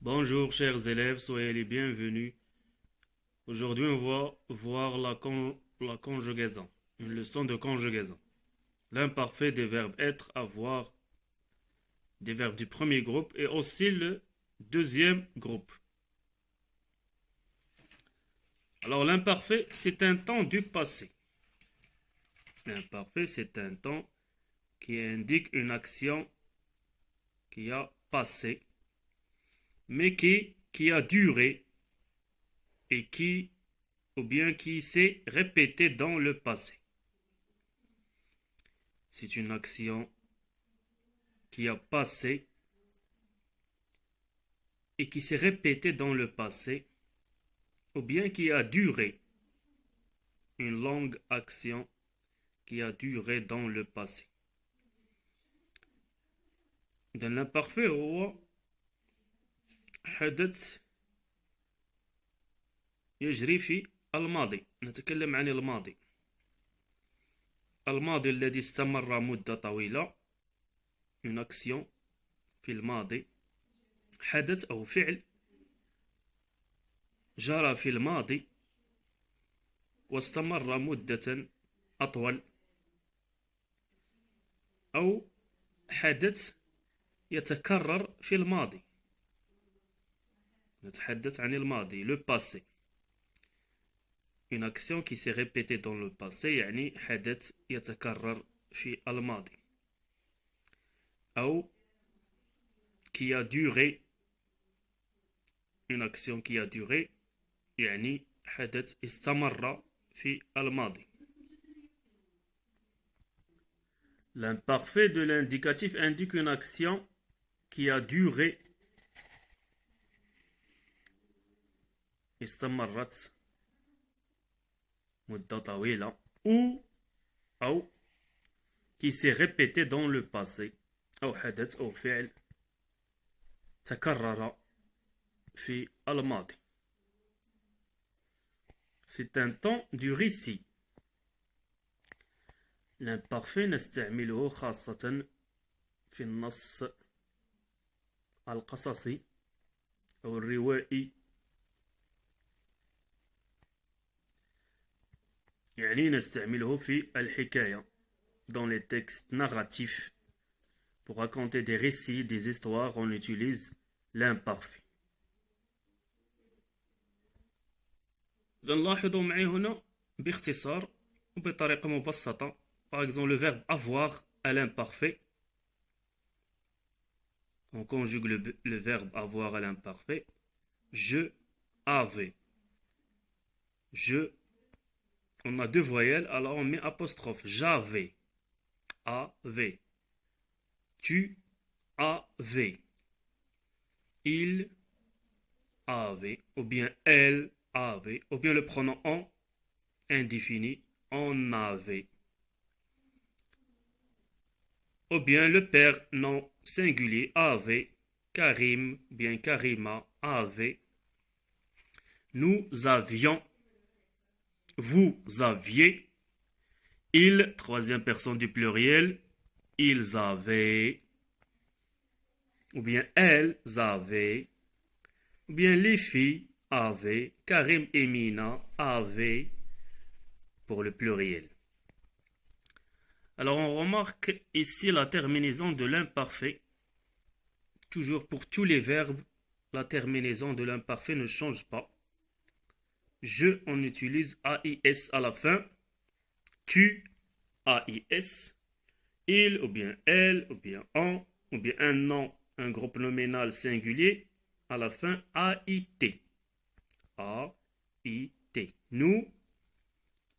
Bonjour chers élèves, soyez les bienvenus. Aujourd'hui, on va voir la conjugaison, une leçon de conjugaison. L'imparfait des verbes être, avoir, des verbes du premier groupe et aussi le deuxième groupe. Alors l'imparfait, c'est un temps du passé. L'imparfait, c'est un temps qui indique une action qui a passé, mais qui a duré et qui s'est répétée dans le passé. C'est une action qui a passé et qui s'est répétée dans le passé, ou bien qui a duré, une longue action qui a duré dans le passé. Dans l'imparfait هو حدث يجري في الماضي. نتكلم عن الماضي الذي استمر مدة طويلة. une action في الماضي، حدث أو فعل جرى في الماضي واستمر مدة أطول، أو حدث يتكرر في الماضي. نتحدث عن الماضي le passé. une action qui s'est répétée dans le passé يعني حدث يتكرر في الماضي، أو qui a duré. une action qui a duré يعني حدث استمر في الماضي. L'imparfait de l'indicatif indique une action qui a duré استمرت مدة طويلة أو qui s'est répétée dans le passé، أو حدث أو فعل تكرر في الماضي. C'est un temps du récit. l'imparfait نستعمله خاصة في النص القصصي أو الروائي، يعني نستعمله في الحكاية dans les textes narratifs. pour raconter des récits, des histoires, on utilise l'imparfait. نلاحظوا معي هنا باختصار وبطريقة مبسطة. par exemple le verbe avoir à l'imparfait. on conjugue le verbe avoir à l'imparfait. je avais. je, on a deux voyelles, alors on met apostrophe. j'avais. avait. tu avais. il avait, ou bien elle avait, ou bien le pronom on indéfini, on avait, ou bien le père non singulier avait, Karim, bien Karima avait, nous avions, vous aviez, il, troisième personne du pluriel, ils avaient, ou bien elles avaient, ou bien les filles avaient, Karim et Mina avaient pour le pluriel. Alors on remarque ici la terminaison de l'imparfait. Toujours pour tous les verbes, la terminaison de l'imparfait ne change pas. Je, on utilise AIS à la fin. Tu, AIS. Il, ou bien elle, ou bien on, ou bien un nom, un groupe nominal singulier, à la fin AIT. AIT. Nous,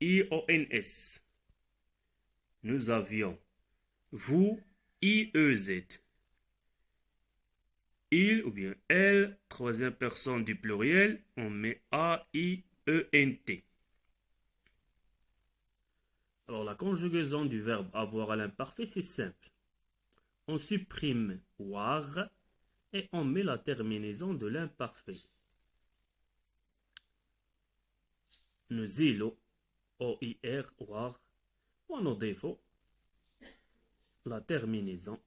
IONS. Nous avions. Vous, IEZ. Il ou bien elle, troisième personne du pluriel, on met A-I-E-N-T. Alors la conjugaison du verbe avoir à l'imparfait, c'est simple. On supprime war et on met la terminaison de l'imparfait. نزيل OIR war ونضيف la terminaison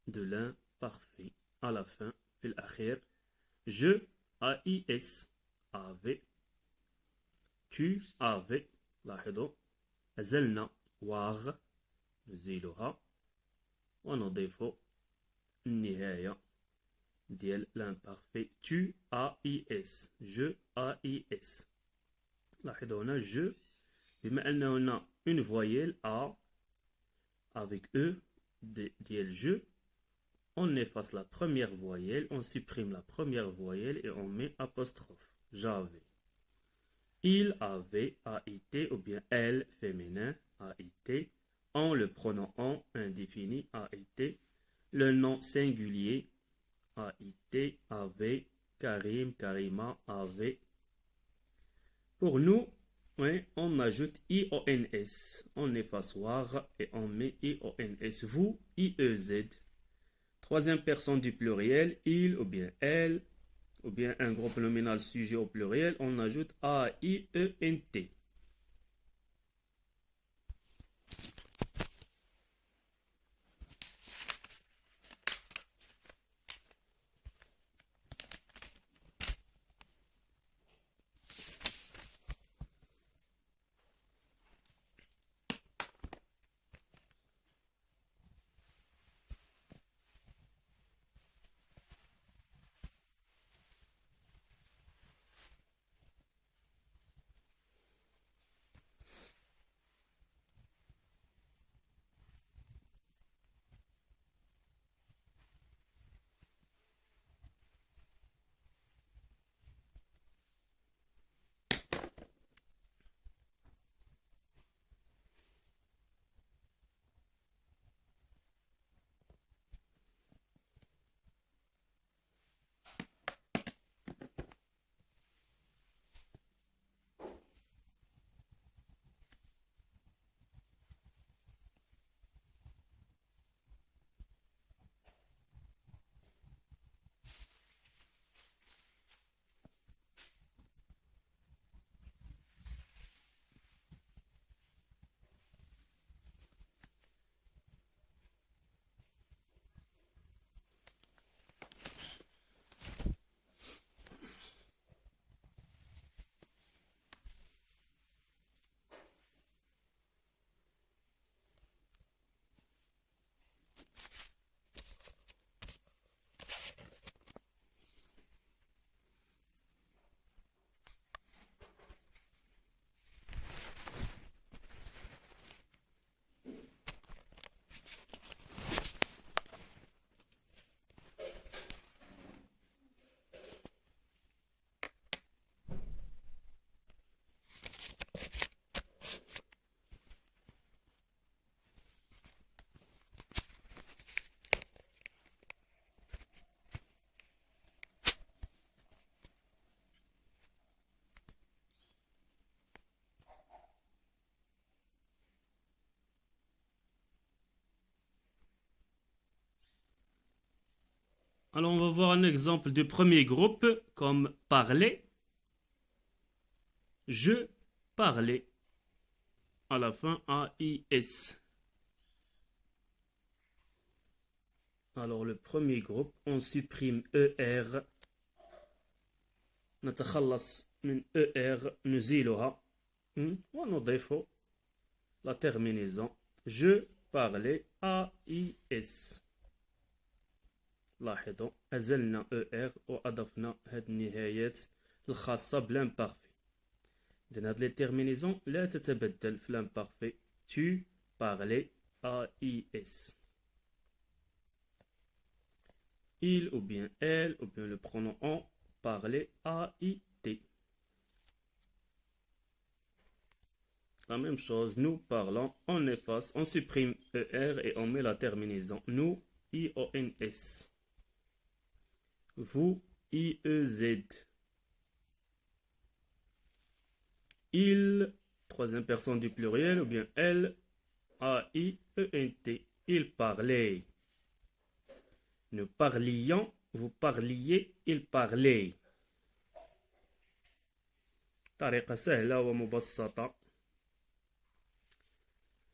de l'imparfait à la fin في الأخير. Je, AIS, avait. Tu, avais. لاحظوا. أزلنا واغ نزيلها ونضيف النهاية ديال l'imparfait. Tu, AIS. Je, AIS. لاحظوا هنا je بما أن هنا une voyelle A avec E ديال je, on efface la première voyelle, on supprime la première voyelle et on met apostrophe. J'avais. Il avait, a été, ou bien elle, féminin, a été. On, le pronom on, indéfini, a été. Le nom singulier, a été, avait. Karim, Karima, avait. Pour nous, oui, on ajoute IONS. On efface war et on met IONS. Vous, IEZ. Troisième personne du pluriel, il ou bien elle, ou bien un groupe nominal sujet au pluriel, on ajoute AIENT. Alors, on va voir un exemple de premier groupe, comme parler. Je parlais. À la fin, AIS. Alors, le premier groupe, on supprime ER. نتخلص من ER نزيلها ونضيف la terminaison. Je parlais AIS. لاحظوا أزلنا ER وأضفنا هذه النهايات الخاصة بالإمبارفي. إذن هذه الترمينيزون لا تتبدل في الإمبارفي. Tu parlais AIS. Il ou bien elle ou bien le pronom on parlait AIT. La même chose, nous parlons, on efface, on supprime ER et on met la terminaison. Nous, IONS. Vous, IEZ. Il, troisième personne du pluriel, ou bien elle, AIENT. Il parlait. Nous parlions, vous parliez, il parlait. طريقة سهلة ومبسطة.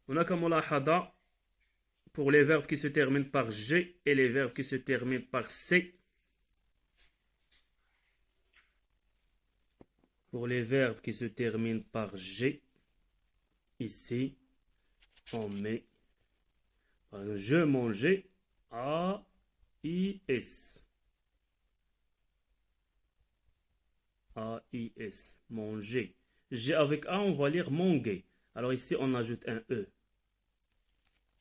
هناك ملاحظة pour les verbes qui se terminent par G et les verbes qui se terminent par C. Pour les verbes qui se terminent par G, ici, on met, par exemple, je mangeais, A-I-S. A-I-S, manger. G avec A, on va lire manger. Alors ici, on ajoute un E.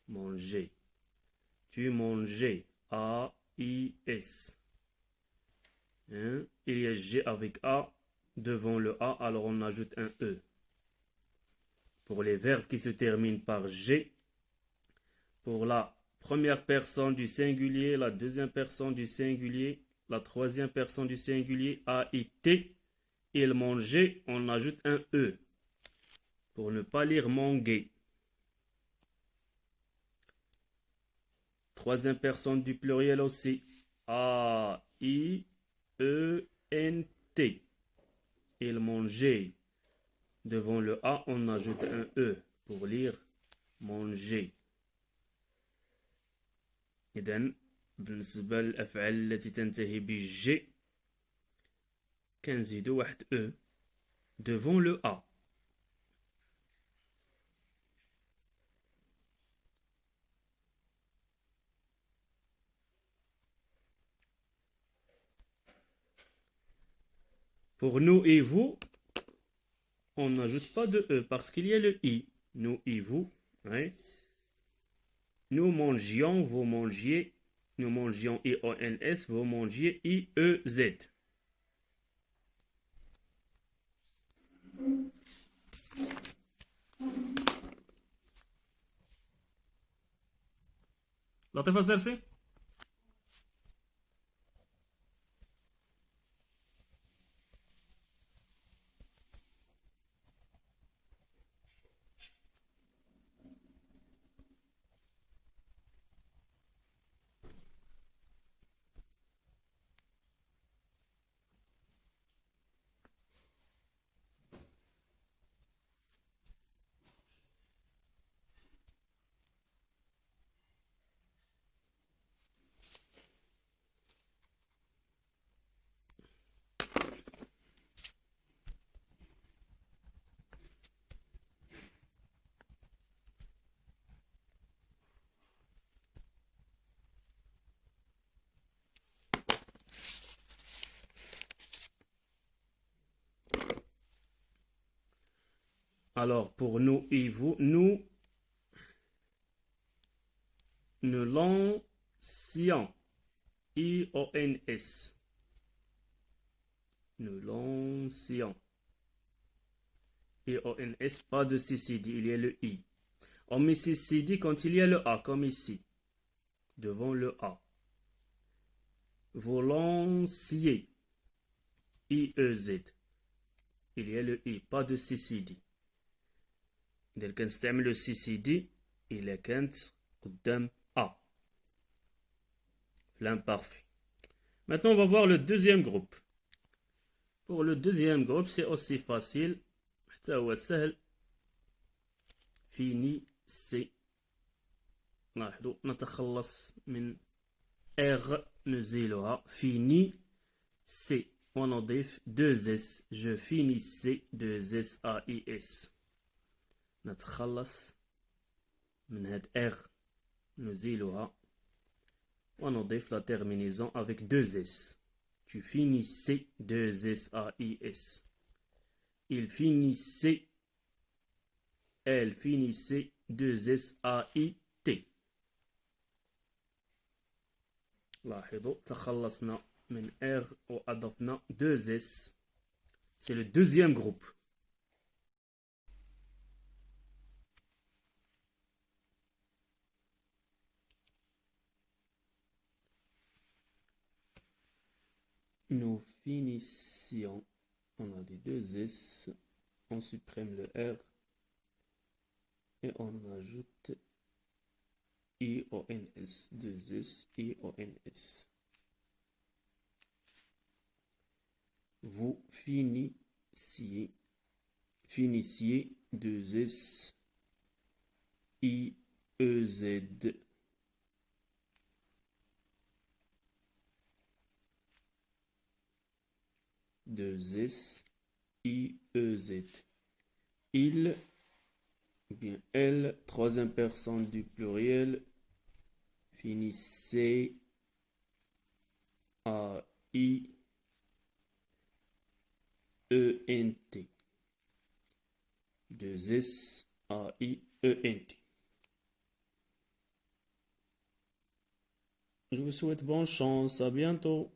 Manger. Tu mangeais. A-I-S. Hein? Il y a G avec A devant le A, alors on ajoute un E. Pour les verbes qui se terminent par G, pour la première personne du singulier, la deuxième personne du singulier, la troisième personne du singulier, A-I-T, il mangeait, on ajoute un E. Pour ne pas lire manger. Troisième personne du pluriel aussi. A-I-E-N-T. Il mangeait. Devant le A, on ajoute un E pour lire manger. إذن بالنسبة للأفعال التي تنتهي بالج كنزيدو واحد E devant le A. Pour nous et vous, on n'ajoute pas de E parce qu'il y a le I. Nous et vous. Ouais. Nous mangions, vous mangiez. Nous mangions I-O-N-S, vous mangiez I-E-Z. لطيفة سرسي؟ Alors, pour nous et vous, nous lancions. I-O-N-S. Nous lancions. I-O-N-S, pas de CCD, il y a le I. On met CCD quand il y a le A, comme ici. Devant le A. Vous lanciez. I-E-Z. Il y a le I, pas de CCD. إذا كنستعمل CCD إلا كانت قدام A. L'imparfait. Maintenant, on va voir le deuxième groupe. Pour le deuxième groupe, c'est aussi facile. حتى هو سهل. finissez. لاحظوا نتخلص من R نزيلها. finissez. ونضيف 2S. Je finissais 2S A-I-S. نتخلص من هاد R نزيلها ونضيف la terminaison avec 2S. Tu finissais 2S A-I-S. Il finissait. Elle finissait 2S A-I-T. لاحظوا تخلصنا من R وأضفنا 2S. C'est le deuxième groupe. Nous finissions. On a des 2S. On supprime le R. Et on ajoute I-O-N-S. 2S. I-O-N-S. Vous finissiez. Finissiez. 2S. I-E-Z. Deux S, A-I-E-Z. Il, ou bien elle, troisième personne du pluriel, finit C-A-I-E-N-T. Deux S-A-I-E-N-T. Je vous souhaite bonne chance, à bientôt.